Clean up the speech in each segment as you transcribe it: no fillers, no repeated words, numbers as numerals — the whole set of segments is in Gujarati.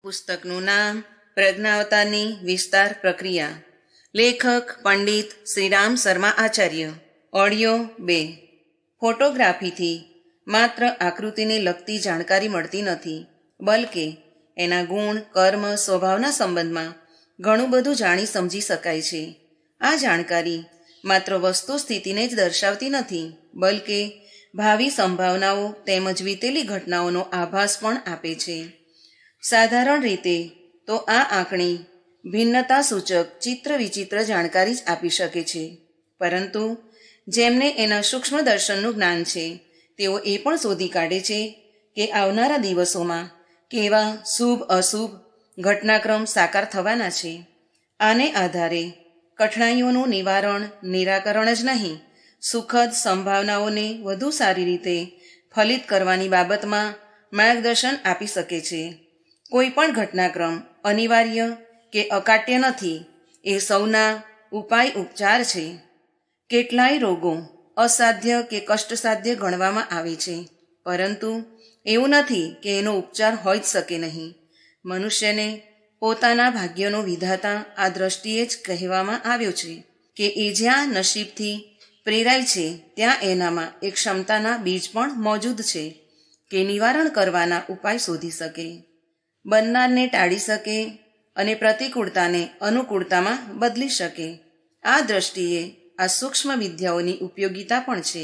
પુસ્તકનું નામ પ્રજ્ઞાવતારની વિસ્તાર પ્રક્રિયા. લેખક પંડિત શ્રીરામ શર્મા આચાર્ય. ઓડિયો 2. ફોટોગ્રાફીથી માત્ર આકૃતિને લગતી જાણકારી મળતી નથી, બલકે એના ગુણ, કર્મ, સ્વભાવના સંબંધમાં ઘણું બધું જાણી સમજી શકાય છે. આ જાણકારી માત્ર વસ્તુ સ્થિતિને જ દર્શાવતી નથી, બલકે ભાવિ સંભાવનાઓ તેમજ વીતેલી ઘટનાઓનો આભાસ પણ આપે છે. સાધારણ રીતે તો આ આંકણી ભિન્નતા સૂચક ચિત્ર વિચિત્ર જાણકારી જ આપી શકે છે, પરંતુ જેમને એના સૂક્ષ્મ દર્શનનું જ્ઞાન છે તેઓ એ પણ શોધી કાઢે છે કે આવનારા દિવસોમાં કેવા શુભ અશુભ ઘટનાક્રમ સાકાર થવાના છે. આને આધારે કઠણાઈઓનું નિરાકરણ જ નહીં, સુખદ સંભાવનાઓને વધુ સારી રીતે ફલિત કરવાની બાબતમાં માર્ગદર્શન આપી શકે છે. કોઈ પણ ઘટનાક્રમ અનિવાર્ય કે અકાટ્ય નથી, એ સૌના ઉપાય ઉપચાર છે. કેટલાય રોગો અસાધ્ય કે કષ્ટસાધ્ય ગણવામાં આવે છે, પરંતુ એવું નથી કે એનો ઉપચાર હોઈ જ શકે નહીં. મનુષ્યને પોતાના ભાગ્યનો વિધાતા આ દ્રષ્ટિએ જ કહેવામાં આવ્યો છે કે એ જ્યાં નસીબથી પ્રેરાય છે ત્યાં એનામાં એક ક્ષમતાના બીજ પણ મોજૂદ છે કે નિવારણ કરવાના ઉપાય શોધી શકે, બનનારને ટાળી શકે અને પ્રતિકૂળતાને અનુકૂળતામાં બદલી શકે. આ દ્રષ્ટિએ આ સૂક્ષ્મ વિદ્યાઓની ઉપયોગિતા પણ છે.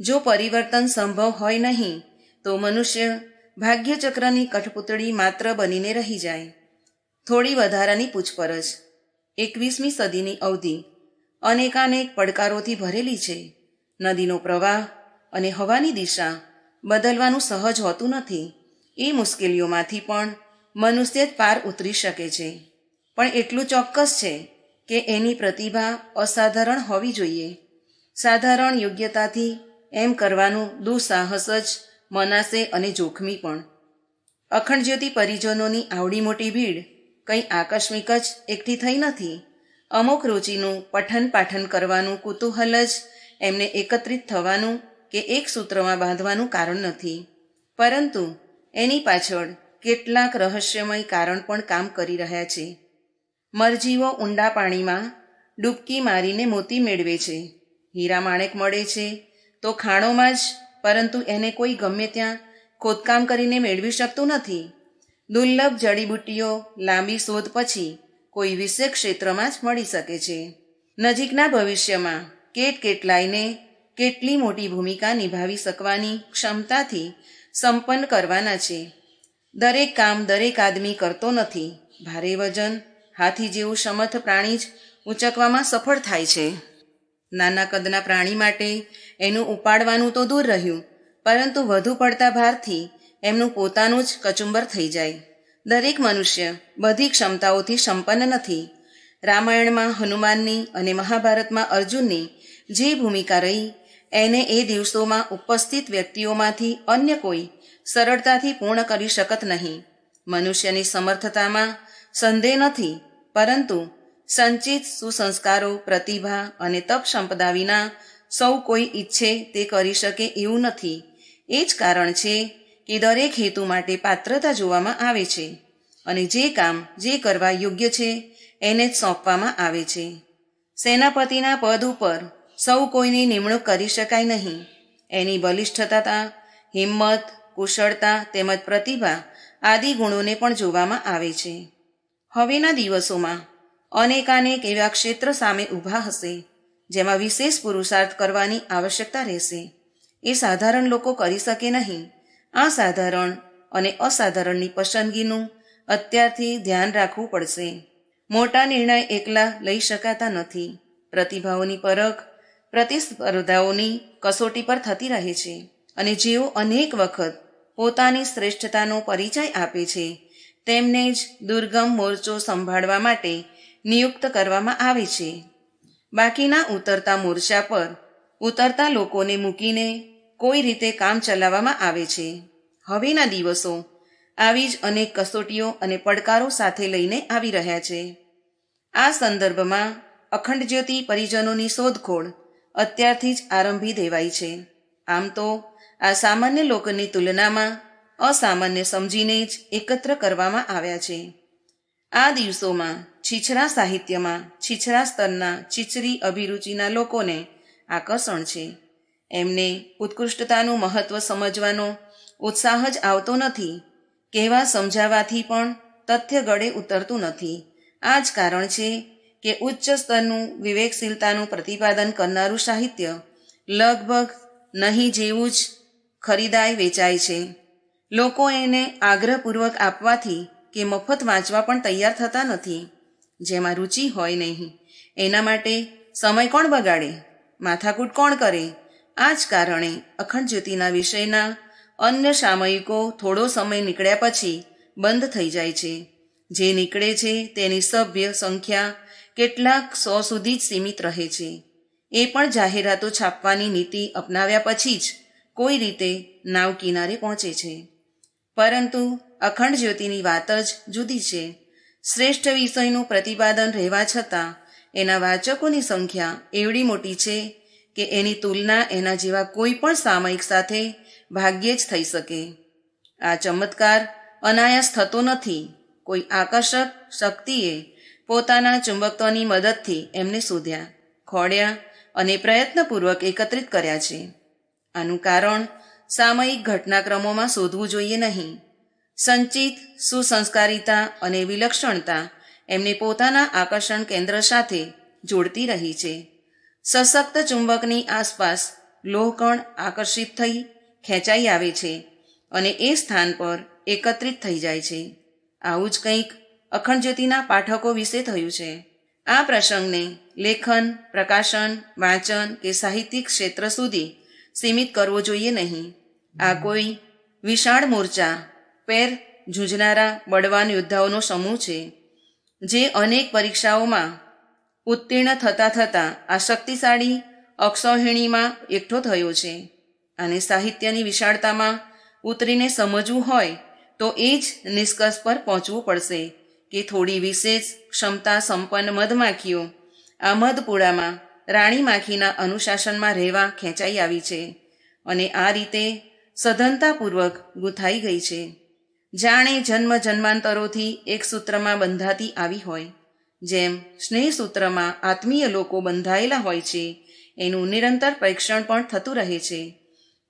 જો પરિવર્તન સંભવ હોય નહીં તો મનુષ્ય ભાગ્યચક્રની કઠપૂતળી માત્ર બનીને રહી જાય. થોડી વધારાની પૂછપરછ. 21મી સદીની અવધિ અનેકાનેક પડકારોથી ભરેલી છે. નદીનો પ્રવાહ અને હવાની દિશા બદલવાનું સહજ હોતું નથી. એ મુશ્કેલીઓમાંથી પણ મનુષ્ય જ પાર ઉતરી શકે છે, પણ એટલું ચોક્કસ છે કે એની પ્રતિભા અસાધારણ હોવી જોઈએ. સાધારણ યોગ્યતાથી એમ કરવાનું દુઃસાહસ જ મનાશે અને જોખમી પણ. અખંડ જ્યોતિ પરિજનોની આવડી મોટી ભીડ કંઈ આકસ્મિક જ એકઠી થઈ નથી. અમુક રુચિનું પઠન પાઠન કરવાનું કુતૂહલ જ એમને એકત્રિત થવાનું કે એક સૂત્રમાં બાંધવાનું કારણ નથી, પરંતુ એની પાછળ કેટલાક રહસ્યમય કારણ પણ કામ કરી રહ્યા છે. મરજીવો ઊંડા પાણીમાં ડૂબકી મારીને મોતી મેળવે છે. હીરા માણેક મળે છે તો ખાણોમાં જ, પરંતુ એને કોઈ ગમે ત્યાં ખોદકામ કરીને મેળવી શકતું નથી. દુર્લભ જડીબુટ્ટીઓ લાંબી શોધ પછી કોઈ વિશેષ ક્ષેત્રમાં જ મળી શકે છે. નજીકના ભવિષ્યમાં કેટલાયને કેટલી મોટી ભૂમિકા નિભાવી શકવાની ક્ષમતાથી સંપન્ન કરવાના છે. દરેક કામ દરેક આદમી કરતો નથી. ભારે વજન હાથી જેવું સમર્થ પ્રાણી જ ઊંચકવામાં સફળ થાય છે. નાના કદના પ્રાણી માટે એનું ઉપાડવાનું તો દૂર રહ્યું, પરંતુ વધુ પડતા ભારથી એમનું પોતાનું જ કચુંબર થઈ જાય. દરેક મનુષ્ય બધી ક્ષમતાઓથી સંપન્ન નથી. રામાયણમાં હનુમાનની અને મહાભારતમાં અર્જુનની જે ભૂમિકા રહી એને એ દિવસોમાં ઉપસ્થિત વ્યક્તિઓમાંથી અન્ય કોઈ સરળતાથી પૂર્ણ કરી શકત નહીં. મનુષ્યની સમર્થતામાં સંદેહ નથી, પરંતુ સંચિત સુસંસ્કારો, પ્રતિભા અને તપ સંપદા વિના સૌ કોઈ ઈચ્છે તે કરી શકે એવું નથી. એ જ કારણ છે કે દરેક હેતુ માટે પાત્રતા જોવામાં આવે છે અને જે કામ જે કરવા યોગ્ય છે એને જ સોંપવામાં આવે છે. સેનાપતિના પદ ઉપર સૌ કોઈની નિમણૂક કરી શકાય નહીં. એની બલિષ્ઠતા, હિંમત, કુશળતા તેમજ પ્રતિભા આદિ ગુણોને પણ જોવામાં આવે છે. હવેના દિવસોમાં અનેકાનેક એવા ક્ષેત્ર સામે ઊભા હશે જેમાં વિશેષ પુરુષાર્થ કરવાની આવશ્યકતા રહેશે. એ સાધારણ લોકો કરી શકે નહીં. આ સાધારણ અને અસાધારણની પસંદગીનું અત્યારથી ધ્યાન રાખવું પડશે. મોટા નિર્ણય એકલા લઈ શકાતા નથી. પ્રતિભાઓની પરખ પ્રતિસ્પર્ધાઓની કસોટી પર થતી રહે છે અને જેઓ અનેક વખત પોતાની શ્રેષ્ઠતાનો પરિચય આપે છે તેમને જ દુર્ગમ મોરચો સંભાળવા માટે નિયુક્ત કરવામાં આવે છે. બાકીના ઉતરતા મોરચા પર ઉતરતા લોકોને મૂકીને કોઈ રીતે કામ ચલાવવામાં આવે છે. હવેના દિવસો આવી જ અનેક કસોટીઓ અને પડકારો સાથે લઈને આવી રહ્યા છે. આ સંદર્ભમાં અખંડ જ્યોતિ પરિજનોની શોધખોળ અત્યારથી જ આરંભી દેવાઈ છે. આમ તો આ સામાન્ય લોકોની તુલનામાં અસામાન્ય સમજીને જ એકત્ર કરવામાં આવ્યા છે. આ દિવસોમાં છીછરા સાહિત્યમાં છીછરા સ્તરના છીછરી અભિરુચિના લોકોને આકર્ષણ છે. એમને ઉત્કૃષ્ટતાનું મહત્ત્વ સમજવાનો ઉત્સાહ જ આવતો નથી. કહેવા સમજાવવાથી પણ તથ્ય ગળે ઉતરતું નથી. આ જ કારણ છે કે ઉચ્ચ સ્તરનું વિવેકશીલતાનું પ્રતિપાદન કરનારું સાહિત્ય લગભગ નહીં જેવું જ ખરીદાય વેચાય છે. લોકો એને આગ્રહપૂર્વક આપવાથી કે મફત વાંચવા પણ તૈયાર થતા નથી. જેમાં રુચિ હોય નહીં એના માટે સમય કોણ બગાડે, માથાકૂટ કોણ કરે? આ જ કારણે અખંડ જ્યોતિના વિષયના અન્ય સામયિકો થોડો સમય નીકળ્યા પછી બંધ થઈ જાય છે. જે નીકળે છે તેની સભ્ય સંખ્યા કેટલાક 100 સુધી જ સીમિત રહે છે. એ પણ જાહેરાતો છાપવાની નીતિ અપનાવ્યા પછી જ કોઈ રીતે નાવ કિનારે પહોંચે છે. પરંતુ અખંડ જ્યોતિની વાત જ જુદી છે. શ્રેષ્ઠ વિષયનું પ્રતિપાદન રહેવા છતાં એના વાચકોની સંખ્યા એવડી મોટી છે કે એની તુલના એના જેવા કોઈ પણ સામયિક સાથે ભાગ્યે જ થઈ શકે. આ ચમત્કાર અનાયાસ થતો નથી. કોઈ આકર્ષક શક્તિએ પોતાના ચુંબકત્વની મદદથી એમને શોધ્યા, ખોડ્યા અને પ્રયત્નપૂર્વક એકત્રિત કર્યા છે. આનું કારણ સામયિક ઘટનાક્રમોમાં શોધવું જોઈએ નહીં. સંચિત સુસંસ્કારિતા અને વિલક્ષણતા એમને પોતાના આકર્ષણ કેન્દ્ર સાથે જોડતી રહી છે. સશક્ત ચુંબકની આસપાસ લોહકણ આકર્ષિત થઈ ખેંચાઈ આવે છે અને એ સ્થાન પર એકત્રિત થઈ જાય છે. આવું જ કંઈક અખંડ જ્યોતિના પાઠકો વિશે થયું છે. આ પ્રસંગને લેખન, પ્રકાશન, વાંચન કે સાહિત્યિક ક્ષેત્ર સુધી સીમિત કરવો જોઈએ નહીં. આ કોઈ વિશાળ મોરચા પેર ઝૂંઝનારા બળવાન યોદ્ધાઓનો સમૂહ છે, જે અનેક પરીક્ષાઓમાં ઉત્તીર્ણ થતાં આ શક્તિશાળી અક્ષૌહિણીમાં એકઠો થયો છે. અને સાહિત્યની વિશાળતામાં ઉતરીને સમજવું હોય તો એ જ નિષ્કર્ષ પર પહોંચવું પડશે કે થોડી વિશેષ ક્ષમતા સંપન્ન મધમાખીઓ આ મધપુડામાં રાણી માખીના અનુશાસનમાં રહેવા ખેંચાઈ આવી છે અને આ રીતે સઘનતાપૂર્વક ગૂંથાઈ ગઈ છે. જાણે જન્મ જન્માંતરોથી એક સૂત્રમાં બંધાતી આવી હોય. જેમ સ્નેહ સૂત્રમાં આત્મીય લોકો બંધાયેલા હોય છે, એનું નિરંતર પરીક્ષણ પણ થતું રહે છે.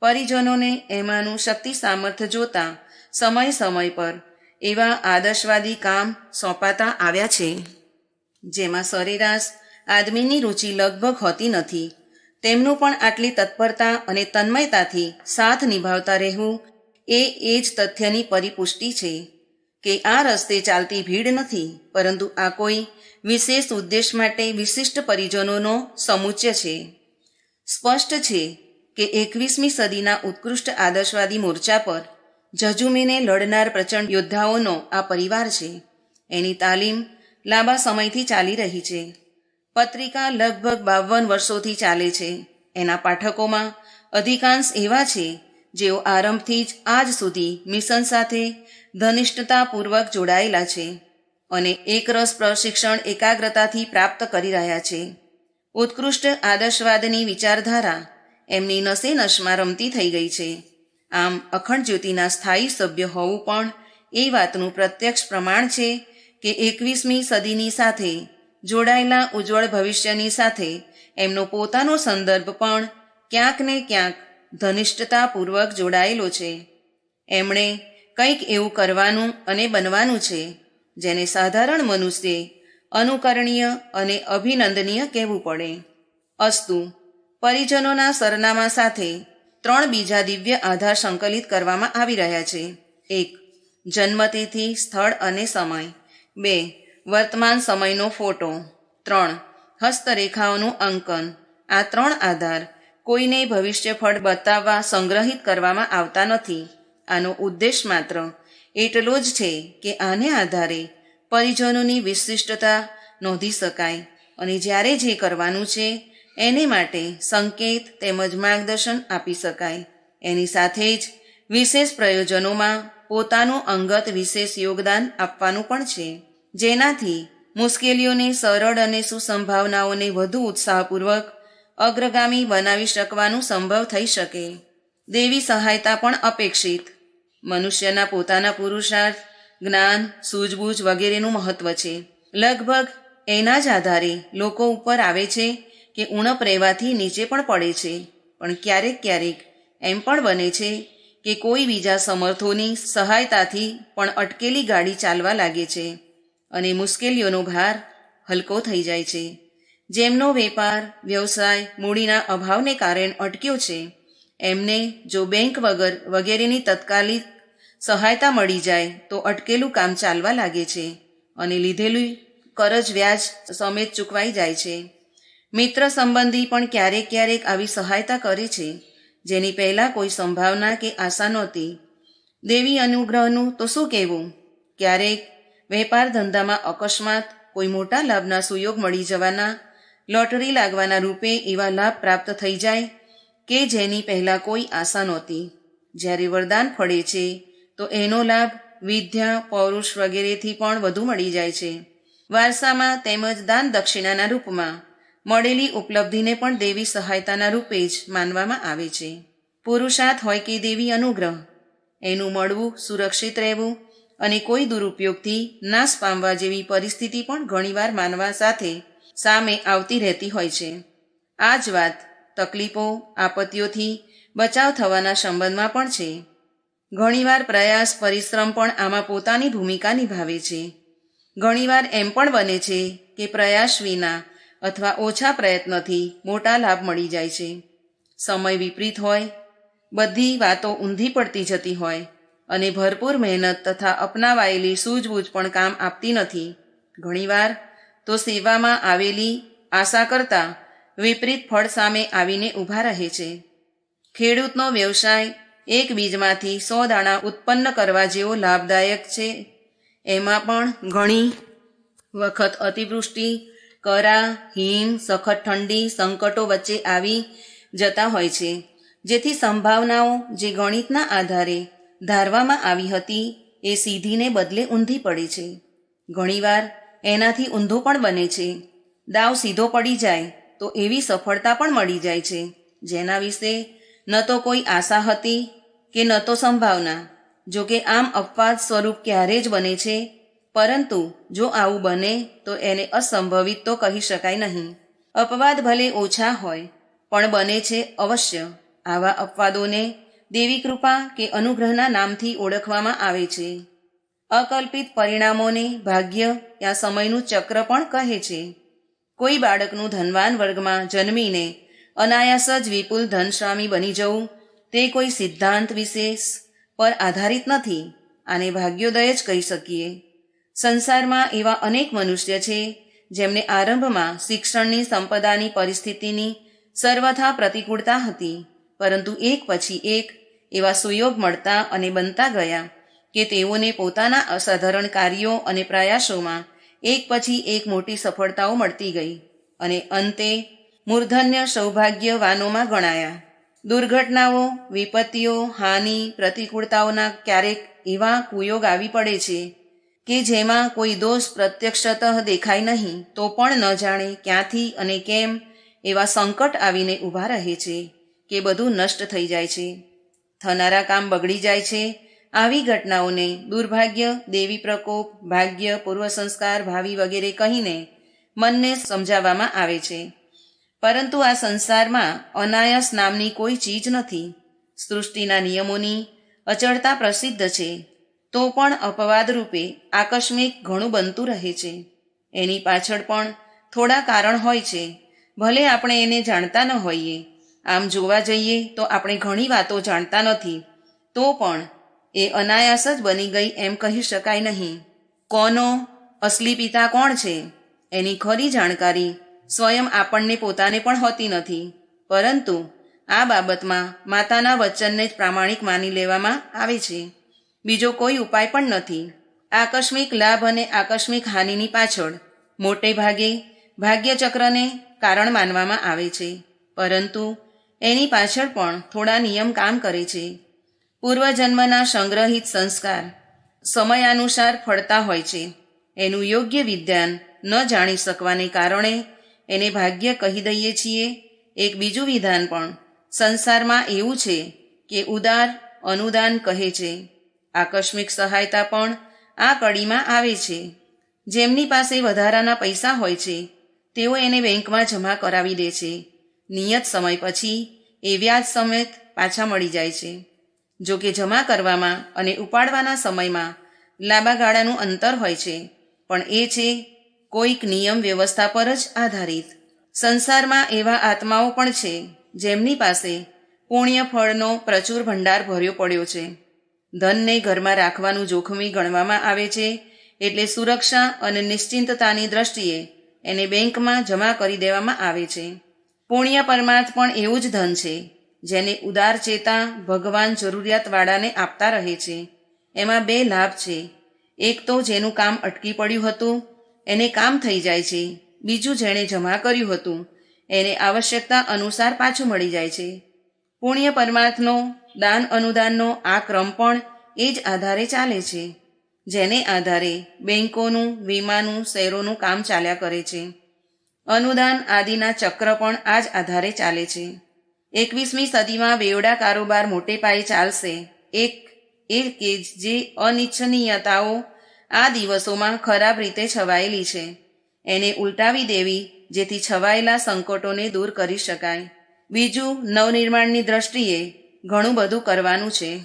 પરિજનોને એમાંનું શક્તિ સામર્થ્ય જોતા સમય પર એવા આદર્શવાદી કામ સોંપાતા આવ્યા છે, જેમાં સરેરાશ આદમીની રુચિ લગભગ હોતી નથી. તેમનું પણ આટલી તત્પરતા અને તન્મયતાથી સાથ નિભાવતા રહેવું એ જ તથ્યની પરિપુષ્ટિ છે કે આ રસ્તે ચાલતી ભીડ નથી, પરંતુ આ કોઈ વિશેષ ઉદ્દેશ માટે વિશિષ્ટ પરિજનોનો સમુચ્ચય છે. સ્પષ્ટ છે કે 21મી સદીના ઉત્કૃષ્ટ આદર્શવાદી મોરચા પર ઝઝૂમીને લડનાર પ્રચંડ યોદ્ધાઓનો આ પરિવાર છે. એની તાલીમ લાંબા સમયથી ચાલી રહી છે. પત્રિકા લગભગ 52 વર્ષોથી ચાલે છે. એના પાઠકોમાં અધિકાંશ એવા છે જેઓ આરંભથી જ આજ સુધી મિશન સાથે ઘનિષ્ઠતાપૂર્વક જોડાયેલા છે અને એકરસ પ્રશિક્ષણ એકાગ્રતાથી પ્રાપ્ત કરી રહ્યા છે. ઉત્કૃષ્ટ આદર્શવાદની વિચારધારા એમની નસે નસમાં રમતી થઈ ગઈ છે. આમ અખંડ જ્યોતિના સ્થાયી સભ્ય હોવું પણ એ વાતનું પ્રત્યક્ષ પ્રમાણ છે કે 21મી સદીની સાથે જોડાયેલા ઉજ્જવળ ભવિષ્યની સાથે એમનો પોતાનો સંદર્ભ પણ ક્યાંક ને ક્યાંક ઘનિષ્ઠતાપૂર્વક જોડાયેલો છે. એમણે કંઈક એવું કરવાનું અને બનવાનું છે જેને સાધારણ મનુષ્યે અનુકરણીય અને અભિનંદનીય કહેવું પડે. અસ્તુ. પરિજનોના સરનામા સાથે 3 બીજા દિવ્ય આધાર સંકલિત કરવામાં આવી રહ્યા છે. 1. જન્મતિથિ, સ્થળ અને સમય. 2. વર્તમાન સમયનો ફોટો. 3. હસ્તરેખાઓનું અંકન. આ 3 આધાર કોઈને ભવિષ્યફળ બતાવવા સંગ્રહિત કરવામાં આવતા નથી. આનો ઉદ્દેશ માત્ર એટલો જ છે કે આને આધારે પરિજનોની વિશિષ્ટતા નોંધી શકાય અને જ્યારે જે કરવાનું છે એને માટે સંકેત તેમજ માર્ગદર્શન આપી શકાય. એની સાથે જ વિશેષ પ્રયોજનોમાં પોતાનું અંગત વિશેષ યોગદાન આપવાનું પણ છે, જેનાથી મુશ્કેલીઓને સરળ અને સુસંભાવનાઓને વધુ ઉત્સાહપૂર્વક અગ્રગામી બનાવી શકવાનું સંભવ થઈ શકે. દેવી સહાયતા પણ અપેક્ષિત. મનુષ્યના પોતાના પુરુષાર્થ, જ્ઞાન, સૂઝબૂઝ વગેરેનું મહત્વ છે. લગભગ એના જ આધારે લોકો ઉપર આવે છે કે ઉણપ રહેવાથી નીચે પણ પડે છે. પણ ક્યારેક ક્યારેક એમ પણ બને છે કે કોઈ બીજા સમર્થોની સહાયતાથી પણ અટકેલી ગાડી ચાલવા લાગે છે અને મુશ્કેલીઓનો ભાર હલકો થઈ જાય છે. જેમનો વેપાર, વ્યવસાય મૂડીના અભાવને કારણે અટક્યો છે, એમને જો બેંક વગેરેની તત્કાલિક સહાયતા મળી જાય તો અટકેલું કામ ચાલવા લાગે છે અને લીધેલું કરજ વ્યાજ સમેત ચૂકવાઈ જાય છે. મિત્ર સંબંધી પણ ક્યારેક ક્યારેક આવી સહાયતા કરે છે જેની પહેલાં કોઈ સંભાવના કે આશા નહોતી. દેવી અનુગ્રહનું તો શું કહેવું? ક્યારેક વેપાર ધંધામાં અકસ્માત, કોઈ મોટા લાભના સુયોગ મળી જવાના, લોટરી લાગવાના રૂપે એવા લાભ પ્રાપ્ત થઈ જાય કે જેની પહેલાં કોઈ આશા નહોતી. જ્યારે વરદાન ફળે છે તો એનો લાભ વિદ્યા, પૌરુષ વગેરેથી પણ વધુ મળી જાય છે. વારસામાં તેમજ દાન દક્ષિણાના રૂપમાં મળેલી ઉપલબ્ધિને પણ દેવી સહાયતાના રૂપે જ માનવામાં આવે છે. પુરુષાર્થ હોય કે દેવી અનુગ્રહ, એનું મળવું, સુરક્ષિત રહેવું અને કોઈ દુરુપયોગથી નાશ પામવા જેવી પરિસ્થિતિ પણ ઘણીવાર માનવા સાથે સામે આવતી રહેતી હોય છે. આ જ વાત તકલીફો, આપત્તિઓથી બચાવ થવાના સંબંધમાં પણ છે. ઘણીવાર પ્રયાસ, પરિશ્રમ પણ આમાં પોતાની ભૂમિકા નિભાવે છે. ઘણીવાર એમ પણ બને છે કે પ્રયાસ વિના અથવા ઓછા પ્રયત્નથી મોટા લાભ મળી જાય છે. સમય વિપરીત હોય, બધી વાતો ઊંધી પડતી જતી હોય અને ભરપૂર મહેનત તથા અપનાવાયેલી સૂઝબૂઝ પણ કામ આપતી નથી. ઘણીવાર તો સેવામાં આવેલી આશા કરતાં વિપરીત ફળ સામે આવીને ઊભા રહે છે. ખેડૂતનો વ્યવસાય એક બીજમાંથી 100 દાણા ઉત્પન્ન કરવા જેવો લાભદાયક છે. એમાં પણ ઘણી વખત અતિવૃષ્ટિ, કરા, હિમ, સખત ઠંડી, સંકટો વચ્ચે આવી જતા હોય છે, જેથી સંભાવનાઓ જે ગણિતના આધારે ધારવામાં આવી હતી એ સીધીને બદલે ઊંધી પડે છે. ઘણીવાર એનાથી ઊંધો પણ બને છે. દાવ સીધો પડી જાય તો એવી સફળતા પણ મળી જાય છે જેના વિશે ન તો કોઈ આશા હતી કે ન તો સંભાવના. જો કે આમ અપવાદ સ્વરૂપ ક્યારે જ બને છે, પરંતુ જો આવું બને તો એને અસંભવિત તો કહી શકાય નહીં. અપવાદ ભલે ઓછા હોય પણ બને છે અવશ્ય. આવા અપવાદોને દેવી કૃપા કે અનુગ્રહના નામથી ઓળખવામાં આવે છે. અકલ્પિત પરિણામોને ભાગ્ય યા સમયનું ચક્ર પણ કહે છે. કોઈ બાળકનું ધનવાન વર્ગમાં જન્મીને અનાયાસ જ વિપુલ ધનસ્વામી બની જવું તે કોઈ સિદ્ધાંત વિશેષ પર આધારિત નથી. આને ભાગ્યોદય જ કહી શકીએ. સંસારમાં એવા અનેક મનુષ્ય છે જેમને આરંભમાં શિક્ષણની, સંપદાની, પરિસ્થિતિની સર્વથા પ્રતિકૂળતા હતી, પરંતુ એક પછી એક એવા સુયોગ મળતા અને બનતા ગયા કે તેઓને પોતાના અસાધારણ કાર્યો અને પ્રયાસોમાં એક પછી એક મોટી સફળતાઓ મળતી ગઈ અને અંતે મૂર્ધન્ય સૌભાગ્યવાનોમાં ગણાયા. દુર્ઘટનાઓ, વિપત્તિઓ, હાનિ, પ્રતિકૂળતાઓના ક્યારેક એવા કુયોગ આવી પડે છે કે જેમાં કોઈ દોષ પ્રત્યક્ષતઃ દેખાય નહીં તો પણ ન જાણે ક્યાંથી અને કેમ એવા સંકટ આવીને ઊભા રહે છે કે બધું નષ્ટ થઈ જાય છે. થનારા કામ બગડી જાય છે. આવી ઘટનાઓને દુર્ભાગ્ય, દેવી પ્રકોપ, ભાગ્ય, પૂર્વ સંસ્કાર, ભાવિ વગેરે કહીને મનને સમજાવવામાં આવે છે. પરંતુ આ સંસારમાં અનાયાસ નામની કોઈ ચીજ નથી. સૃષ્ટિના નિયમોની અચળતા પ્રસિદ્ધ છે, તો પણ અપવાદ રૂપે આકસ્મિક ઘણું બનતું રહે છે. એની પાછળ પણ થોડા કારણ હોય છે, ભલે આપણે એને જાણતા ન હોઈએ. આમ જોવા જઈએ તો આપણે ઘણી વાતો જાણતા નથી, તો પણ એ અનાયાસ જ બની ગઈ એમ કહી શકાય નહીં. કોનો અસલી પિતા કોણ છે એની ખરી જાણકારી સ્વયં આપણને પોતાને પણ હોતી નથી, પરંતુ આ બાબતમાં માતાના વચનને જ પ્રામાણિક માની લેવામાં આવે છે. બીજો કોઈ ઉપાય પણ નથી. આકસ્મિક લાભ અને આકસ્મિક હાનિની પાછળ મોટે ભાગે ભાગ્યચક્રને કારણ માનવામાં આવે છે, પરંતુ એની પાછળ પણ થોડા નિયમ કામ કરે છે. પૂર્વજન્મના સંગ્રહિત સંસ્કાર સમયાનુસાર ફળતા હોય છે. એનું યોગ્ય વિધાન ન જાણી શકવાને કારણે એને ભાગ્ય કહી દઈએ છીએ. એક બીજું વિધાન પણ સંસારમાં એવું છે કે ઉદાર અનુદાન કહે છે. આકસ્મિક સહાયતા પણ આ કડીમાં આવે છે. જેમની પાસે વધારાના પૈસા હોય છે તેઓ એને બેંકમાં જમા કરાવી દે છે. નિયત સમય પછી એ વ્યાજ સમેત પાછા મળી જાય છે. જો કે જમા કરવામાં અને ઉપાડવાના સમયમાં લાંબા ગાળાનું અંતર હોય છે, પણ એ છે કોઈક નિયમ વ્યવસ્થા પર જ આધારિત. સંસારમાં એવા આત્માઓ પણ છે જેમની પાસે પુણ્ય ફળનો પ્રચુર ભંડાર ભર્યો પડ્યો છે. ધનને ઘરમાં રાખવાનું જોખમી ગણવામાં આવે છે, એટલે સુરક્ષા અને નિશ્ચિંતતાની દ્રષ્ટિએ એને બેંકમાં જમા કરી દેવામાં આવે છે. પુણ્ય પરમાર્થ પણ એવું જ ધન છે જેને ઉદાર ચેતા ભગવાન જરૂરિયાતવાળાને આપતા રહે છે. એમાં બે લાભ છે. એક તો જેનું કામ અટકી પડ્યું હતું એને કામ થઈ જાય છે. બીજું જેણે જમા કર્યું હતું એને આવશ્યકતા અનુસાર પાછું મળી જાય છે. પુણ્ય પરમાર્થનો દાન અનુદાનનો આ ક્રમ પણ એ જ આધારે ચાલે છે, જેને આધારે બેંકોનું, વીમાનું, શેરોનું કામ ચાલ્યા કરે છે. અનુદાન આદિના ચક્ર પણ આ જ આધારે ચાલે છે. 21મી સદીમાં બેવડા કારોબાર મોટે પાયે ચાલશે. એક એ કે જે અનિચ્છનીયતાઓ આ દિવસોમાં ખરાબ રીતે છવાયેલી છે એને ઉલટાવી દેવી, જેથી છવાયેલા સંકટોને દૂર કરી શકાય. બીજું, નવનિર્માણની દ્રષ્ટિએ ઘણું બધું કરવાનું છે.